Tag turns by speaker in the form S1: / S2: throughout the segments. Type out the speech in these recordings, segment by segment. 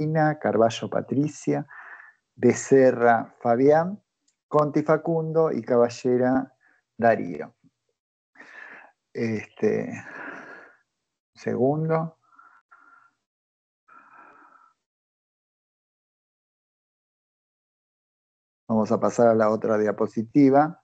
S1: Cristina, Carballo Patricia, Becerra Fabián, Conti Facundo y Caballera Darío. Segundo. Vamos a pasar a la otra diapositiva.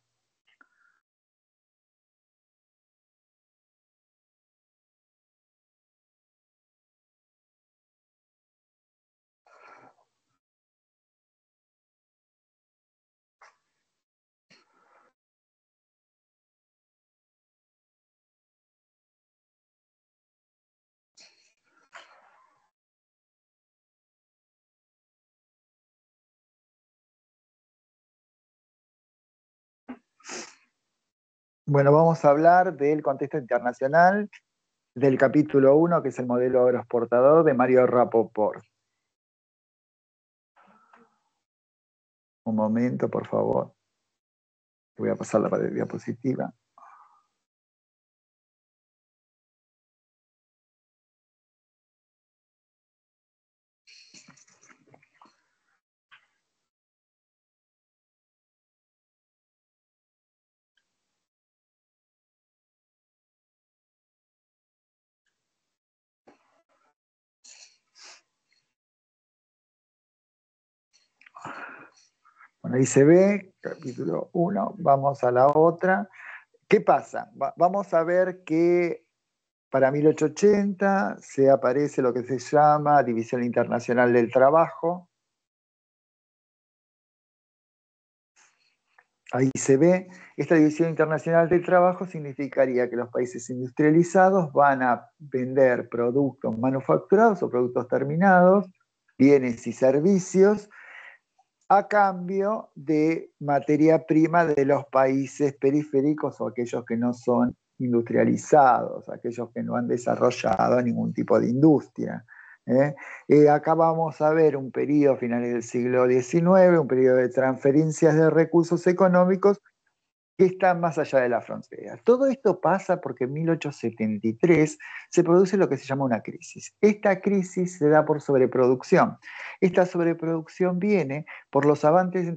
S1: Bueno, vamos a hablar del contexto internacional del capítulo 1, que es el modelo agroexportador de Mario Rapoport. Un momento, por favor. Voy a pasar la diapositiva. Bueno, ahí se ve, capítulo 1, vamos a la otra. ¿Qué pasa? Vamos a ver que para 1880 se aparece lo que se llama División Internacional del Trabajo. Ahí se ve, esta División Internacional del Trabajo significaría que los países industrializados van a vender productos manufacturados o productos terminados, bienes y servicios, a cambio de materia prima de los países periféricos o aquellos que no son industrializados, aquellos que no han desarrollado ningún tipo de industria. Acá vamos a ver un periodo finales del siglo XIX, un periodo de transferencias de recursos económicos que están más allá de la frontera. Todo esto pasa porque en 1873 se produce lo que se llama una crisis. Esta crisis se da por sobreproducción. Esta sobreproducción viene por los avances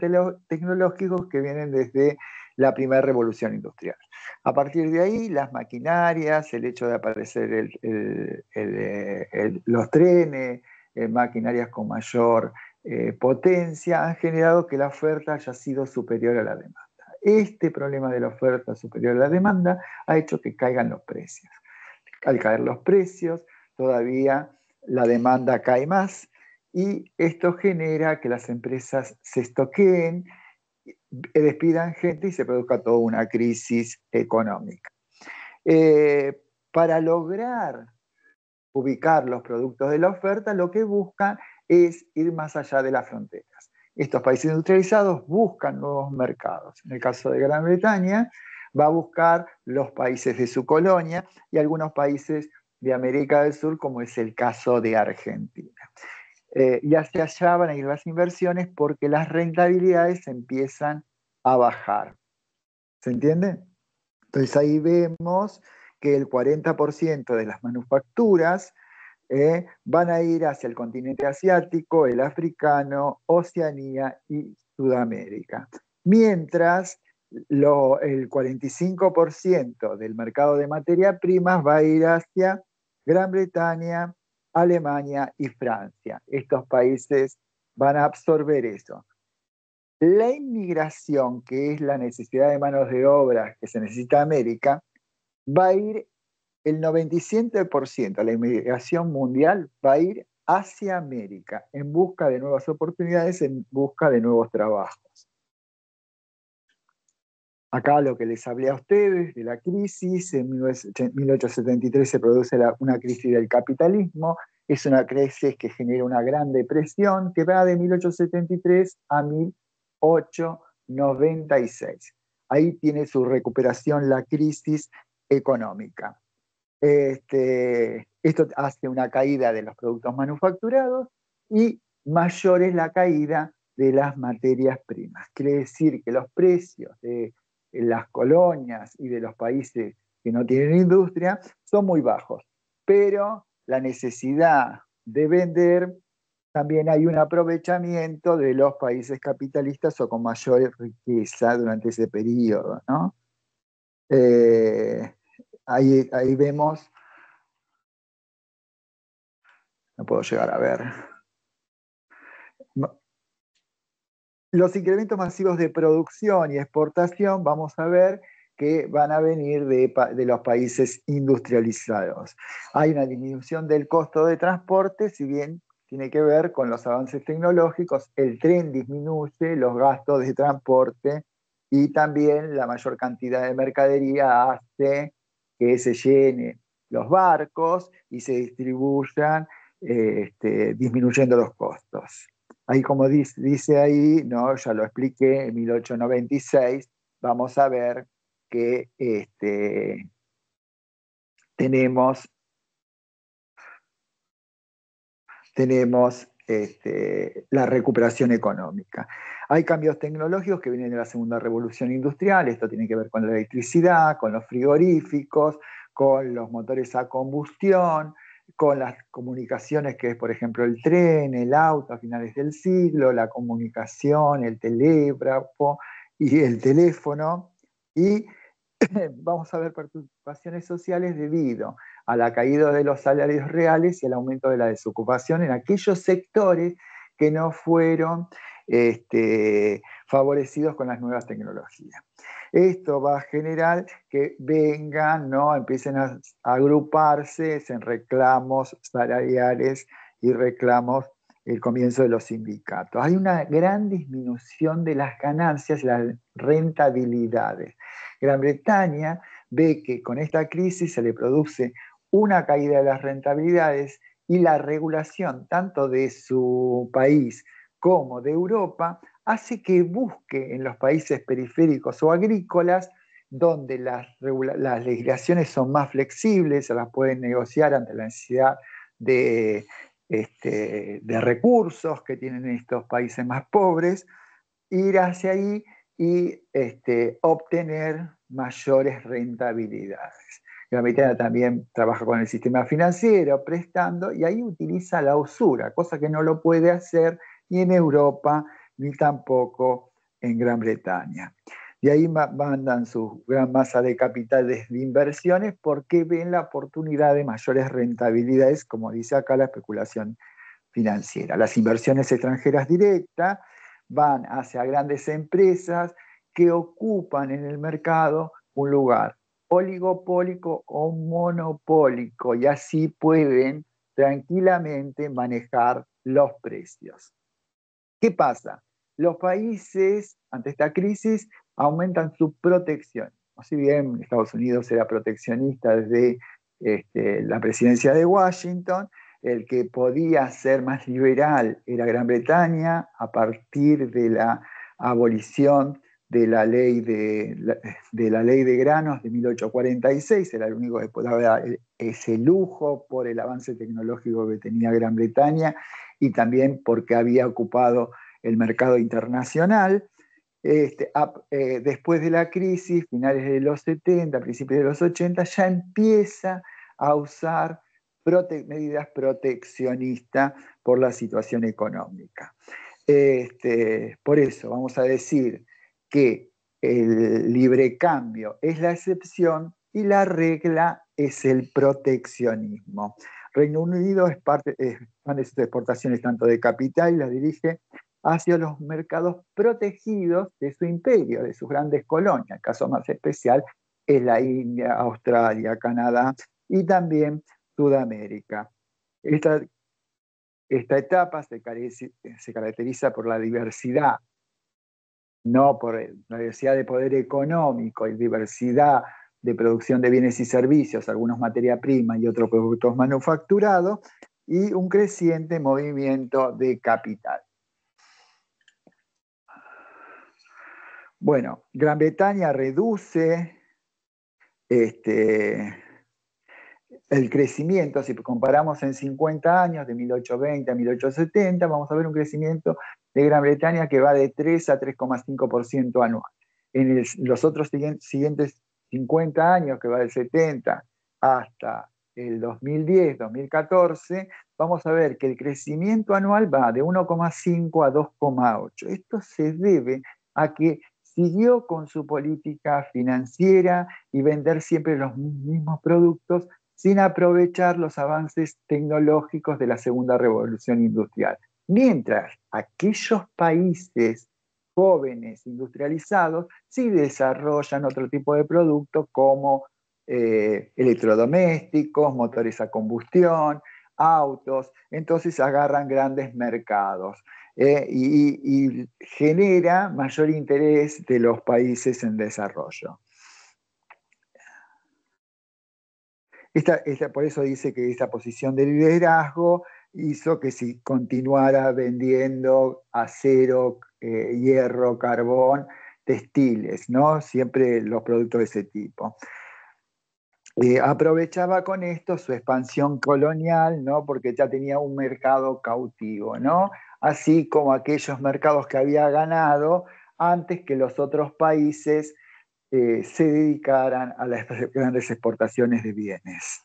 S1: tecnológicos que vienen desde la primera revolución industrial. A partir de ahí, las maquinarias, el hecho de aparecer los trenes, maquinarias con mayor potencia, han generado que la oferta haya sido superior a la demanda. Este problema de la oferta superior a la demanda ha hecho que caigan los precios. Al caer los precios, todavía la demanda cae más y esto genera que las empresas se estoqueen, despidan gente y se produzca toda una crisis económica. Para lograr ubicar los productos de la oferta, lo que buscan es ir más allá de las fronteras. Estos países industrializados buscan nuevos mercados. En el caso de Gran Bretaña, va a buscar los países de su colonia y algunos países de América del Sur, como es el caso de Argentina. Y hacia allá van a ir las inversiones porque las rentabilidades empiezan a bajar. ¿Se entiende? Entonces ahí vemos que el 40% de las manufacturas van a ir hacia el continente asiático, el africano, Oceanía y Sudamérica. Mientras el 45% del mercado de materias primas va a ir hacia Gran Bretaña, Alemania y Francia. Estos países van a absorber eso. La inmigración, que es la necesidad de manos de obra que se necesita en América, va a ir el 97% de la inmigración mundial va a ir hacia América en busca de nuevas oportunidades, en busca de nuevos trabajos. Acá lo que les hablé a ustedes de la crisis, en 1873 se produce una crisis del capitalismo, es una crisis que genera una gran depresión que va de 1873 a 1896. Ahí tiene su recuperación la crisis económica. Esto hace una caída de los productos manufacturados y mayor es la caída de las materias primas. Quiere decir que los precios de las colonias y de los países que no tienen industria son muy bajos, pero la necesidad de vender también hay un aprovechamiento de los países capitalistas o con mayor riqueza durante ese periodo, ¿no? Eh, ahí vemos, no puedo llegar a ver, los incrementos masivos de producción y exportación, vamos a ver que van a venir de los países industrializados. Hay una disminución del costo de transporte, si bien tiene que ver con los avances tecnológicos, el tren disminuye los gastos de transporte y también la mayor cantidad de mercadería hace que se llenen los barcos y se distribuyan, disminuyendo los costos. Ahí como dice ahí, ¿no? Ya lo expliqué, en 1896 vamos a ver que tenemos la recuperación económica. Hay cambios tecnológicos que vienen de la segunda revolución industrial, esto tiene que ver con la electricidad, con los frigoríficos, con los motores a combustión, con las comunicaciones, que es por ejemplo el tren, el auto a finales del siglo, la comunicación, el telégrafo y el teléfono, y vamos a ver preocupaciones sociales debido a la caída de los salarios reales y al aumento de la desocupación en aquellos sectores que no fueron favorecidos con las nuevas tecnologías. Esto va a generar que vengan, ¿no? Empiecen a agruparse en reclamos salariales y reclamos el comienzo de los sindicatos. Hay una gran disminución de las ganancias y las rentabilidades. Gran Bretaña ve que con esta crisis se le produce una caída de las rentabilidades y la regulación tanto de su país como de Europa hace que busque en los países periféricos o agrícolas donde las legislaciones son más flexibles, se las pueden negociar ante la necesidad de, de recursos que tienen estos países más pobres, ir hacia ahí y obtener mayores rentabilidades. Gran Bretaña también trabaja con el sistema financiero, prestando, y ahí utiliza la usura, cosa que no lo puede hacer ni en Europa, ni tampoco en Gran Bretaña. Y ahí mandan su gran masa de capitales de inversiones porque ven la oportunidad de mayores rentabilidades, como dice acá la especulación financiera. Las inversiones extranjeras directas van hacia grandes empresas que ocupan en el mercado un lugar oligopólico o monopólico y así pueden tranquilamente manejar los precios. ¿Qué pasa? Los países ante esta crisis aumentan su protección. Si bien Estados Unidos era proteccionista desde la presidencia de Washington, el que podía ser más liberal era Gran Bretaña a partir de la abolición de la ley de granos de 1846, era el único que podía dar ese lujo por el avance tecnológico que tenía Gran Bretaña y también porque había ocupado el mercado internacional. Después de la crisis, finales de los 70, principios de los 80, ya empieza a usar medidas proteccionistas por la situación económica. Por eso vamos a decir que el libre cambio es la excepción y la regla es el proteccionismo. Reino Unido es parte de sus exportaciones tanto de capital y las dirige hacia los mercados protegidos de su imperio, de sus grandes colonias. El caso más especial es la India, Australia, Canadá y también Sudamérica. Esta etapa se caracteriza por la diversidad, no por la diversidad de poder económico y diversidad de producción de bienes y servicios, algunos materia prima y otros productos manufacturados, y un creciente movimiento de capital. Bueno, Gran Bretaña reduce el crecimiento, si comparamos en 50 años, de 1820 a 1870, vamos a ver un crecimiento de Gran Bretaña que va de 3 a 3,5% anual. En los otros siguientes 50 años, que va del 70 hasta el 2010, 2014, vamos a ver que el crecimiento anual va de 1,5 a 2,8. Esto se debe a que siguió con su política financiera y vender siempre los mismos productos sin aprovechar los avances tecnológicos de la segunda revolución industrial. Mientras aquellos países jóvenes industrializados sí desarrollan otro tipo de productos como electrodomésticos, motores a combustión, autos, entonces agarran grandes mercados y genera mayor interés de los países en desarrollo. Por eso dice que esta posición de liderazgo hizo que si continuara vendiendo acero, hierro, carbón, textiles, ¿no? Siempre los productos de ese tipo. Aprovechaba con esto su expansión colonial, ¿no? Porque ya tenía un mercado cautivo, ¿no? Así como aquellos mercados que había ganado antes que los otros países se dedicaran a las grandes exportaciones de bienes.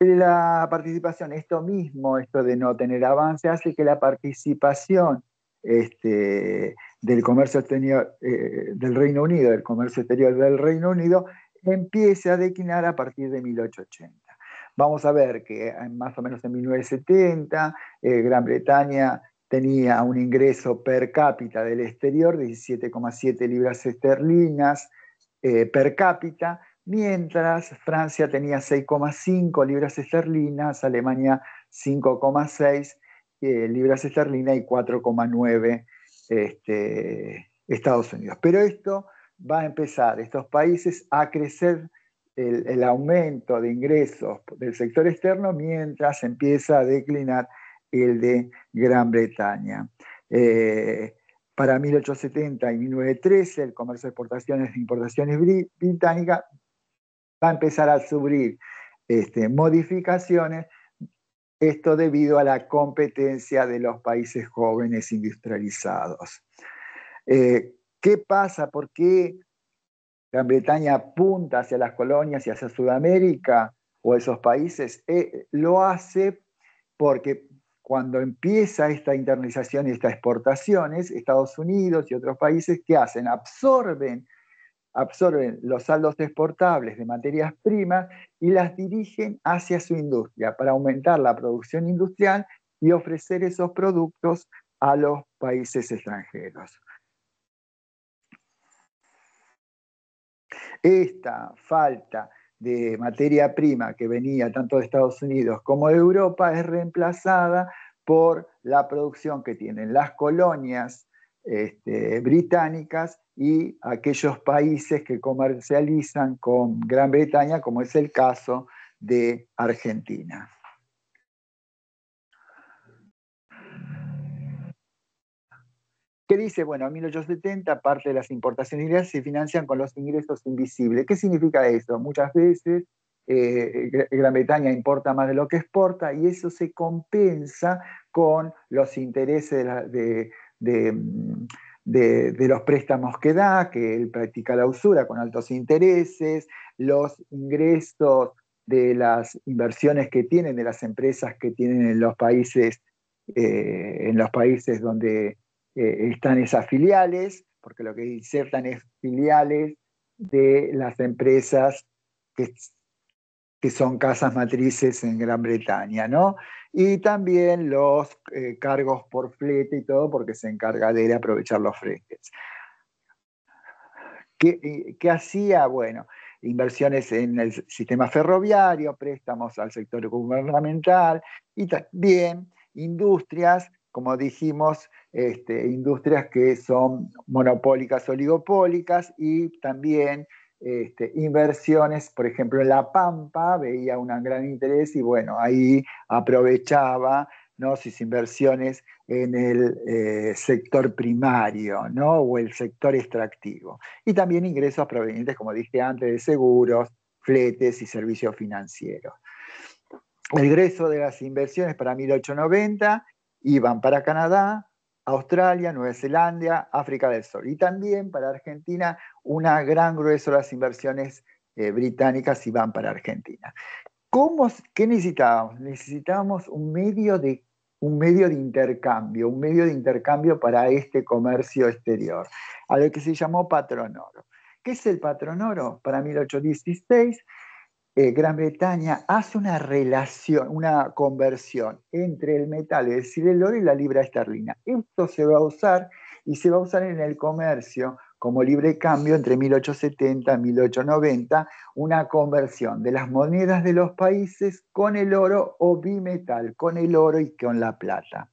S1: La participación, esto de no tener avance, hace que la participación del comercio exterior del Reino Unido, del comercio exterior del Reino Unido, empiece a declinar a partir de 1880. Vamos a ver que más o menos en 1970, Gran Bretaña tenía un ingreso per cápita del exterior de 17,7 libras esterlinas per cápita, mientras Francia tenía 6,5 libras esterlinas, Alemania 5,6 libras esterlinas y 4,9 Estados Unidos. Pero esto va a empezar, estos países, a crecer el aumento de ingresos del sector externo mientras empieza a declinar el de Gran Bretaña. Para 1870 y 1913, el comercio de exportaciones e importaciones británicas va a empezar a sufrir modificaciones, esto debido a la competencia de los países jóvenes industrializados. ¿Qué pasa? ¿Por qué Gran Bretaña apunta hacia las colonias y hacia Sudamérica o esos países? Lo hace porque cuando empieza esta internalización y estas exportaciones, Estados Unidos y otros países, ¿qué hacen? Absorben los saldos exportables de materias primas y las dirigen hacia su industria para aumentar la producción industrial y ofrecer esos productos a los países extranjeros. Esta falta de materia prima que venía tanto de Estados Unidos como de Europa es reemplazada por la producción que tienen las colonias británicas y aquellos países que comercializan con Gran Bretaña, como es el caso de Argentina. ¿Qué dice? Bueno, en 1870 parte de las importaciones se financian con los ingresos invisibles. ¿Qué significa eso? Muchas veces Gran Bretaña importa más de lo que exporta y eso se compensa con los intereses de los préstamos que da, que él practica la usura con altos intereses, los ingresos de las inversiones que tienen, de las empresas que tienen en los países donde están esas filiales, porque lo que insertan es filiales de las empresas que son casas matrices en Gran Bretaña, ¿no? Y también los cargos por flete y todo, porque se encarga de aprovechar los fletes. ¿Qué hacía? Bueno, inversiones en el sistema ferroviario, préstamos al sector gubernamental y también industrias, como dijimos, industrias que son monopólicas, oligopólicas y también inversiones, por ejemplo, en La Pampa veía un gran interés y bueno, ahí aprovechaba, ¿no?, sus inversiones en el sector primario, ¿no?, o el sector extractivo. Y también ingresos provenientes, como dije antes, de seguros, fletes y servicios financieros. El grueso de las inversiones para 1890 iban para Canadá, Australia, Nueva Zelanda, África del Sur. Y también para Argentina, una gran grueso de las inversiones británicas iban para Argentina. ¿Qué necesitábamos? Necesitábamos un medio de intercambio para este comercio exterior, a lo que se llamó patrón oro. ¿Qué es el patrón oro? Para 1816, Gran Bretaña hace una relación, una conversión entre el metal, es decir, el oro y la libra esterlina. Esto se va a usar y se va a usar en el comercio como libre cambio entre 1870 y 1890, una conversión de las monedas de los países con el oro o bimetal, con el oro y con la plata.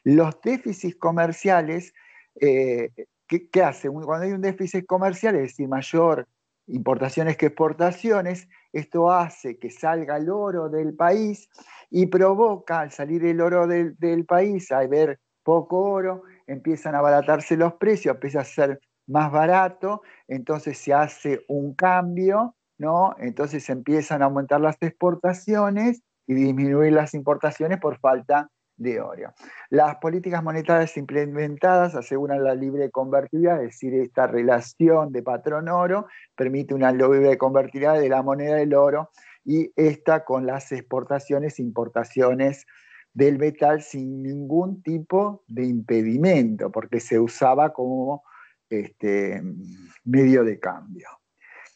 S1: Los déficits comerciales, ¿qué hace? Cuando hay un déficit comercial, es decir, mayor importaciones que exportaciones, esto hace que salga el oro del país y provoca, al salir el oro del país, a ver poco oro, empiezan a abaratarse los precios, empieza a ser más barato, entonces se hace un cambio, ¿no? Entonces empiezan a aumentar las exportaciones y disminuir las importaciones por falta de oro. Las políticas monetarias implementadas aseguran la libre convertibilidad, es decir, esta relación de patrón-oro permite una libre convertibilidad de la moneda del oro y esta con las exportaciones e importaciones del metal sin ningún tipo de impedimento, porque se usaba como medio de cambio.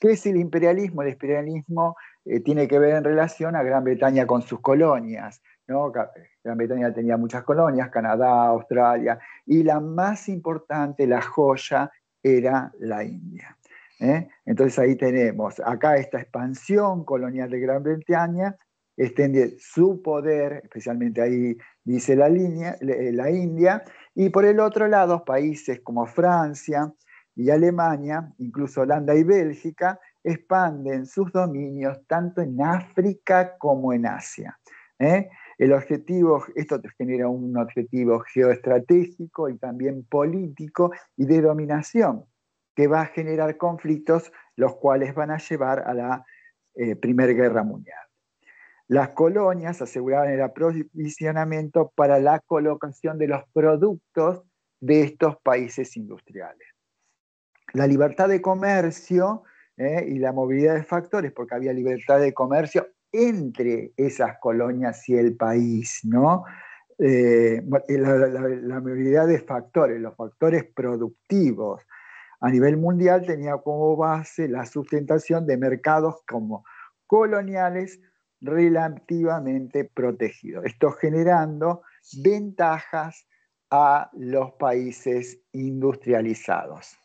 S1: ¿Qué es el imperialismo? El imperialismo tiene que ver en relación a Gran Bretaña con sus colonias, ¿no? Gran Bretaña tenía muchas colonias, Canadá, Australia, y la más importante, la joya, era la India. Entonces ahí tenemos acá esta expansión colonial de Gran Bretaña, extiende su poder, especialmente ahí dice la India, y por el otro lado países como Francia y Alemania, incluso Holanda y Bélgica, expanden sus dominios tanto en África como en Asia. El objetivo, esto genera un objetivo geoestratégico y también político y de dominación, que va a generar conflictos, los cuales van a llevar a la Primera Guerra Mundial. Las colonias aseguraban el aprovisionamiento para la colocación de los productos de estos países industriales. La libertad de comercio y la movilidad de factores, porque había libertad de comercio entre esas colonias y el país, ¿no? La movilidad de factores, los factores productivos a nivel mundial tenía como base la sustentación de mercados como coloniales relativamente protegidos. Esto generando ventajas a los países industrializados.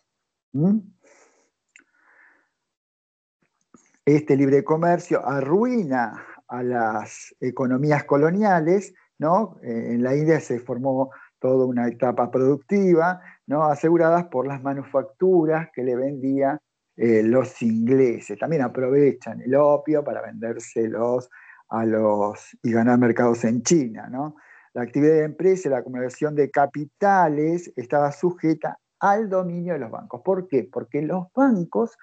S1: Este libre comercio arruina a las economías coloniales, ¿no? En la India se formó toda una etapa productiva, ¿no? Aseguradas por las manufacturas que le vendían los ingleses. También aprovechan el opio para vendérselos y ganar mercados en China, ¿no? La actividad de empresa y la acumulación de capitales estaba sujeta al dominio de los bancos. ¿Por qué? Porque los bancos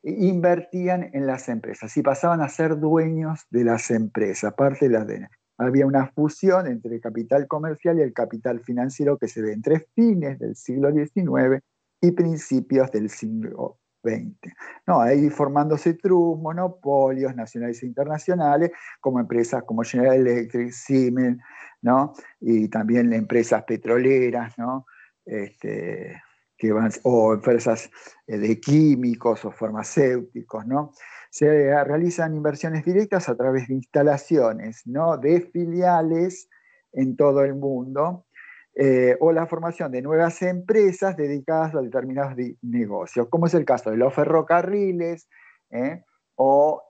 S1: invertían en las empresas y pasaban a ser dueños de las empresas, parte de las de. Había una fusión entre el capital comercial y el capital financiero que se ve entre fines del siglo XIX y principios del siglo XX. No, ahí formándose trust, monopolios nacionales e internacionales, como empresas como General Electric, Siemens, ¿no? Y también empresas petroleras, ¿no? O empresas de químicos o farmacéuticos, ¿no? Se realizan inversiones directas a través de instalaciones, ¿no? De filiales en todo el mundo, o la formación de nuevas empresas dedicadas a determinados negocios, como es el caso de los ferrocarriles, o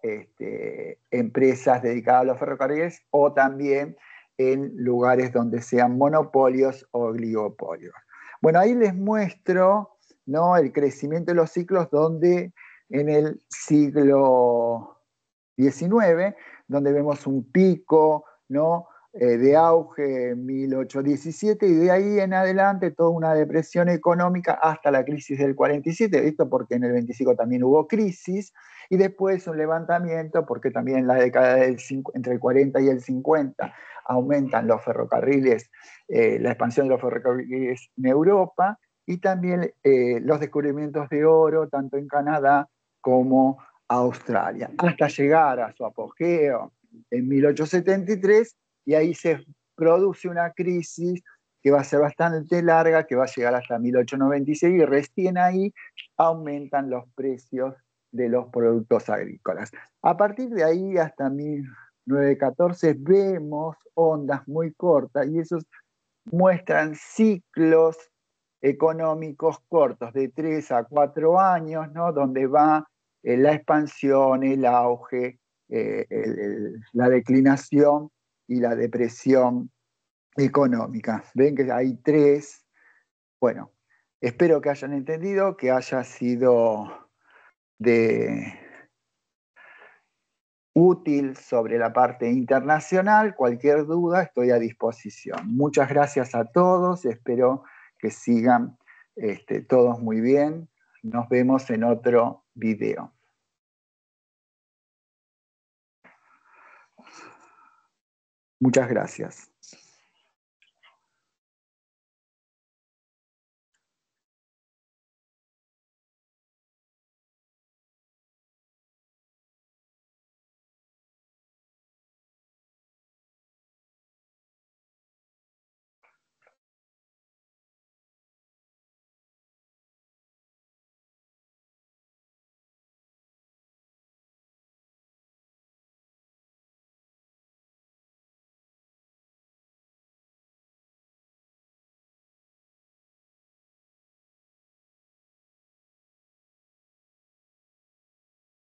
S1: empresas dedicadas a los ferrocarriles, o también en lugares donde sean monopolios o oligopolios. Bueno, ahí les muestro, ¿no? El crecimiento de los ciclos donde en el siglo XIX, donde vemos un pico, ¿no? De auge en 1817 y de ahí en adelante toda una depresión económica hasta la crisis del 47, esto porque en el 25 también hubo crisis, y después un levantamiento porque también en la década entre el 40 y el 50 aumentan los ferrocarriles, la expansión de los ferrocarriles en Europa y también los descubrimientos de oro tanto en Canadá como Australia, hasta llegar a su apogeo en 1873, y ahí se produce una crisis que va a ser bastante larga, que va a llegar hasta 1896, y recién ahí aumentan los precios de los productos agrícolas. A partir de ahí hasta 1914 vemos ondas muy cortas, y esos muestran ciclos económicos cortos de 3 a 4 años, ¿no? Donde va la expansión, el auge, la declinación y la depresión económica. Ven que hay 3. Bueno, espero que hayan entendido, que haya sido de útil sobre la parte internacional. Cualquier duda, estoy a disposición. Muchas gracias a todos, espero que sigan todos muy bien. Nos vemos en otro video. Muchas gracias.